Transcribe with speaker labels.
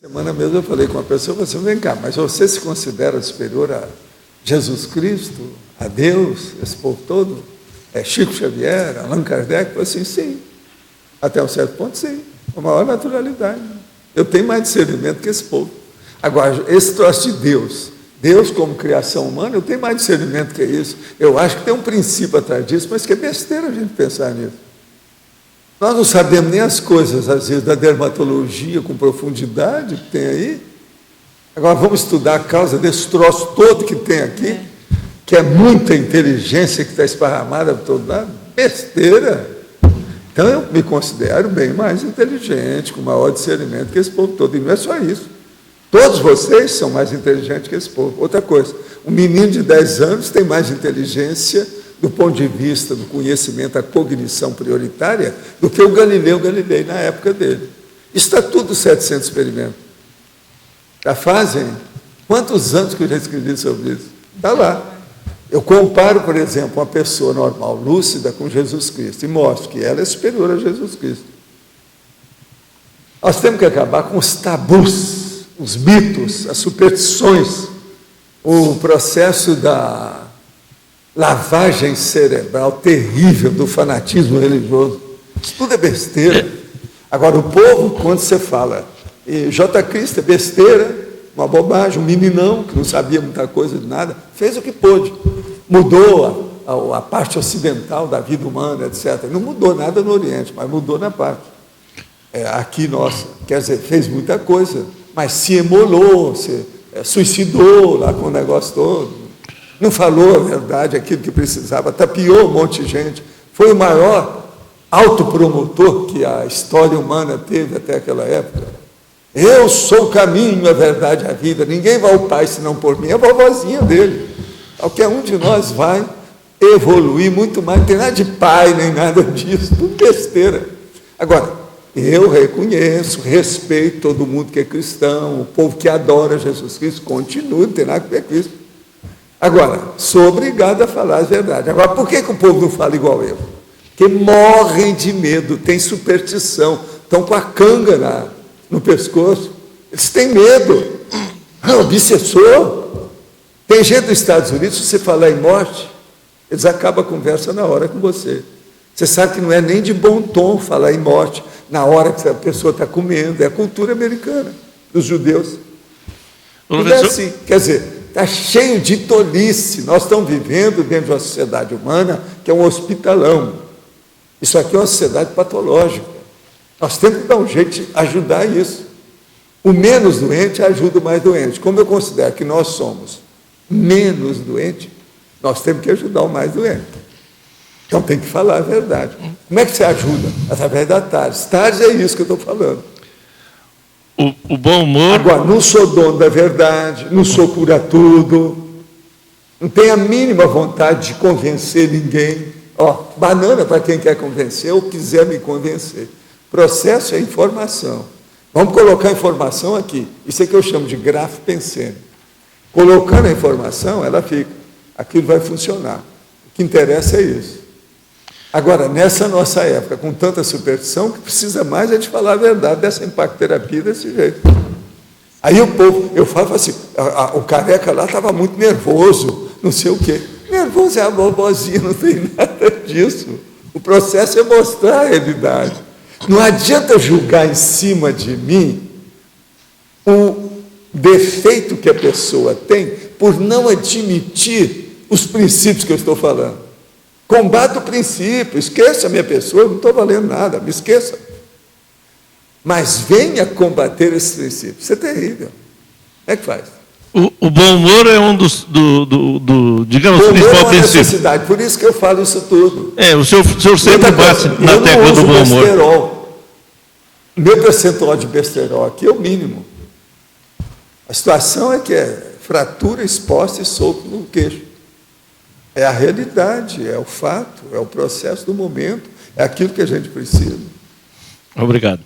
Speaker 1: Semana mesmo eu falei com uma pessoa, eu falei assim, vem cá, mas você se considera superior a Jesus Cristo, a Deus, esse povo todo? Chico Xavier, Allan Kardec? Eu falei assim, sim. Até um certo ponto, sim. Com a maior naturalidade. Eu tenho mais discernimento que esse povo. Agora, esse troço de Deus, Deus como criação humana, eu tenho mais discernimento que isso. Eu acho que tem um princípio atrás disso, mas que é besteira a gente pensar nisso. Nós não sabemos nem as coisas, às vezes, da dermatologia com profundidade que tem aí. Agora vamos estudar a causa desse troço todo que tem aqui, que é muita inteligência que está esparramada por todo lado. Besteira. Então eu me considero bem mais inteligente, com maior discernimento que esse povo todo. E não é só isso. Todos vocês são mais inteligentes que esse povo. Outra coisa, um menino de 10 anos tem mais inteligência do ponto de vista do conhecimento, a cognição prioritária, do que o Galileu Galilei na época dele. Está tudo 700 experimentos. Já fazem quantos anos que eu já escrevi sobre isso? Está lá. Eu comparo, por exemplo, uma pessoa normal, lúcida, com Jesus Cristo, e mostro que ela é superior a Jesus Cristo. Nós temos que acabar com os tabus, os mitos, as superstições, o processo da lavagem cerebral terrível do fanatismo religioso. Isso tudo é besteira. Agora, o povo, quando você fala, J. Cristo é besteira, uma bobagem, um meninão que não sabia muita coisa de nada, fez o que pôde. Mudou a parte ocidental da vida humana, etc. Não mudou nada no Oriente, mas mudou na parte. Aqui, nossa, quer dizer, fez muita coisa, mas se emolou, se suicidou lá com o negócio todo. Não falou a verdade, aquilo que precisava, tapiou um monte de gente. Foi o maior autopromotor que a história humana teve até aquela época. Eu sou o caminho, a verdade, a vida. Ninguém vai ao Pai senão por mim. É a vovozinha dele. Qualquer um de nós vai evoluir muito mais. Não tem nada de pai, nem nada disso. Tudo besteira. Agora, eu reconheço, respeito todo mundo que é cristão, o povo que adora Jesus Cristo, continua, não tem nada a ver com isso. Agora, sou obrigado a falar a verdade. Agora, por que o povo não fala igual eu? Porque morrem de medo, tem superstição, estão com a canga no pescoço. Eles têm medo. Obsessor. Tem gente dos Estados Unidos, se você falar em morte, eles acabam a conversa na hora com você. Você sabe que não é nem de bom tom falar em morte na hora que a pessoa está comendo. É a cultura americana, dos judeus. Tudo é assim. Quer dizer, está cheio de tolice. Nós estamos vivendo dentro de uma sociedade humana que é um hospitalão. Isso aqui é uma sociedade patológica. Nós temos que dar um jeito de ajudar isso. O menos doente ajuda o mais doente. Como eu considero que nós somos menos doentes, nós temos que ajudar o mais doente. Então tem que falar a verdade. Como é que você ajuda? Através da TARES. TARES é isso que eu estou falando.
Speaker 2: O bom humor...
Speaker 1: Agora, não sou dono da verdade, não sou cura-tudo, não tenho a mínima vontade de convencer ninguém. Banana para quem quer convencer ou quiser me convencer. Processo é informação. Vamos colocar a informação aqui. Isso é que eu chamo de grafo pensene. Colocando a informação, ela fica. Aquilo vai funcionar. O que interessa é isso. Agora, nessa nossa época, com tanta superstição, o que precisa mais é de falar a verdade dessa impacterapia desse jeito. Aí o povo, eu falo assim, o careca lá estava muito nervoso, não sei o quê. Nervoso é a bobozinha, não tem nada disso. O processo é mostrar a realidade. Não adianta julgar em cima de mim o defeito que a pessoa tem por não admitir os princípios que eu estou falando. Combata o princípio, esqueça a minha pessoa, eu não estou valendo nada, me esqueça. Mas venha combater esse princípio. Isso é terrível. Como é que faz?
Speaker 2: O bom humor é um dos, digamos, principal princípio.
Speaker 1: Necessidade, por isso que eu falo isso tudo.
Speaker 2: O senhor sempre bate na tecla do bom humor.
Speaker 1: Besterol. Meu percentual de besterol aqui é o mínimo. A situação é que é fratura exposta e solto no queixo. É a realidade, é o fato, é o processo do momento, é aquilo que a gente precisa.
Speaker 2: Obrigado.